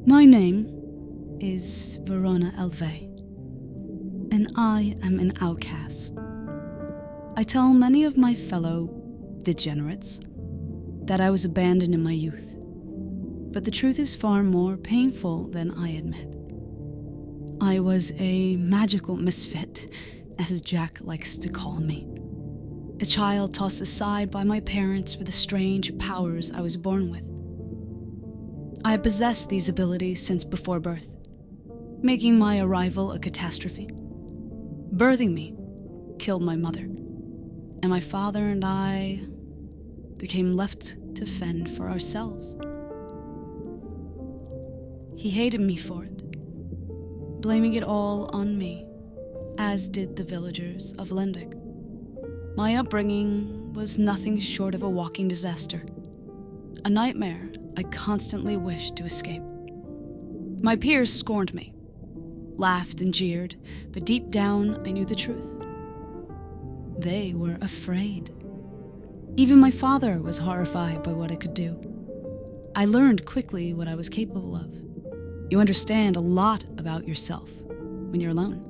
My name is Verona Elvay, and I am an outcast. I tell many of my fellow degenerates that I was abandoned in my youth, but the truth is far more painful than I admit. I was a magical misfit, as Jack likes to call me. A child tossed aside by my parents for the strange powers I was born with. I had possessed these abilities since before birth, making my arrival a catastrophe. Birthing me killed my mother, and my father and I became left to fend for ourselves. He hated me for it, blaming it all on me, as did the villagers of Lendic. My upbringing was nothing short of a walking disaster, a nightmare I constantly wished to escape. My peers scorned me, laughed and jeered, but deep down I knew the truth. They were afraid. Even my father was horrified by what I could do. I learned quickly what I was capable of. You understand a lot about yourself when you're alone.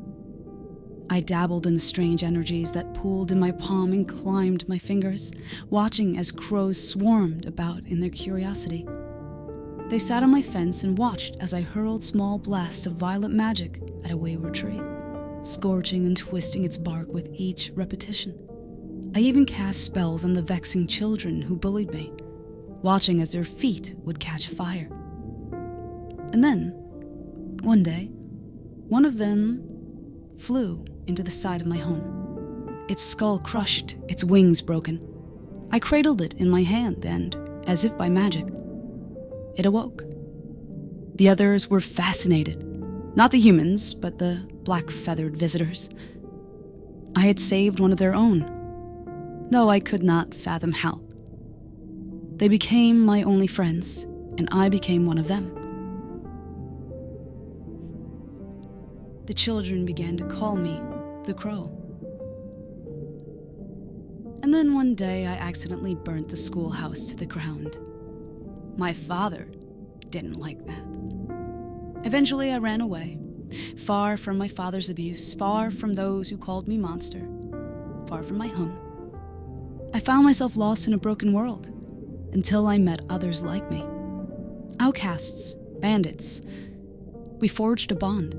I dabbled in the strange energies that pooled in my palm and climbed my fingers, watching as crows swarmed about in their curiosity. They sat on my fence and watched as I hurled small blasts of violet magic at a wayward tree, scorching and twisting its bark with each repetition. I even cast spells on the vexing children who bullied me, watching as their feet would catch fire. And then, one day, one of them flew into the side of my home. Its skull crushed, its wings broken. I cradled it in my hand and, as if by magic, it awoke. The others were fascinated. Not the humans, but the black-feathered visitors. I had saved one of their own, though I could not fathom how. They became my only friends, and I became one of them. The children began to call me the Crow. And then one day I accidentally burnt the schoolhouse to the ground. My father didn't like that. Eventually I ran away, far from my father's abuse, far from those who called me monster, far from my home. I found myself lost in a broken world until I met others like me. Outcasts, bandits. We forged a bond.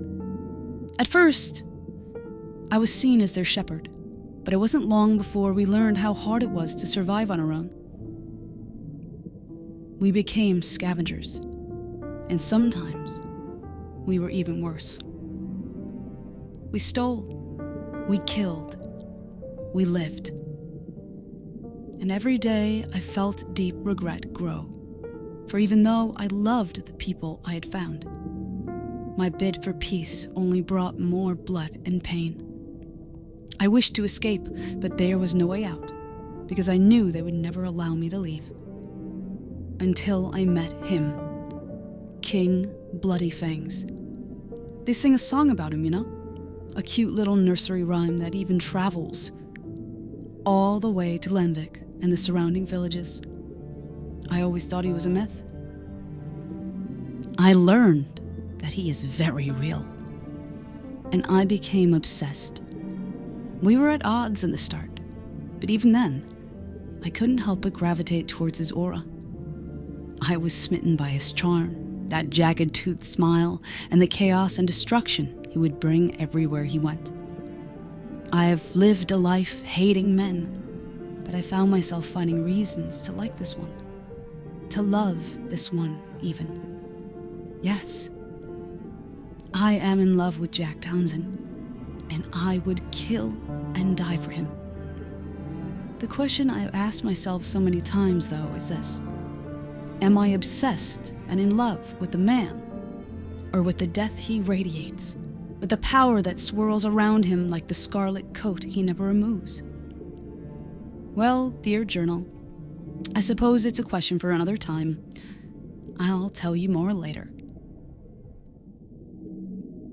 At first, I was seen as their shepherd, but it wasn't long before we learned how hard it was to survive on our own. We became scavengers, and sometimes we were even worse. We stole, we killed, we lived. And every day I felt deep regret grow, for even though I loved the people I had found, my bid for peace only brought more blood and pain. I wished to escape, but there was no way out, because I knew they would never allow me to leave. Until I met him, King Bloody Fangs. They sing a song about him, you know? A cute little nursery rhyme that even travels all the way to Lendic and the surrounding villages. I always thought he was a myth. I learned that he is very real, and I became obsessed. We were at odds in the start, but even then, I couldn't help but gravitate towards his aura. I was smitten by his charm, that jagged-toothed smile, and the chaos and destruction he would bring everywhere he went. I have lived a life hating men, but I found myself finding reasons to like this one, to love this one even. Yes, I am in love with Jack Townson, and I would kill and die for him. The question I have asked myself so many times, though, is this. Am I obsessed and in love with the man, or with the death he radiates, with the power that swirls around him like the scarlet coat he never removes? Well, dear journal, I suppose it's a question for another time. I'll tell you more later.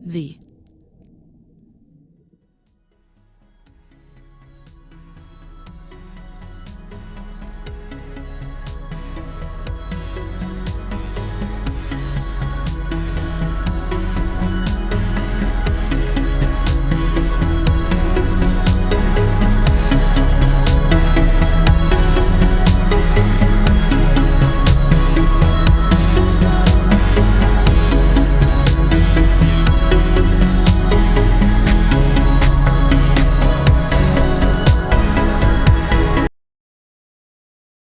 V.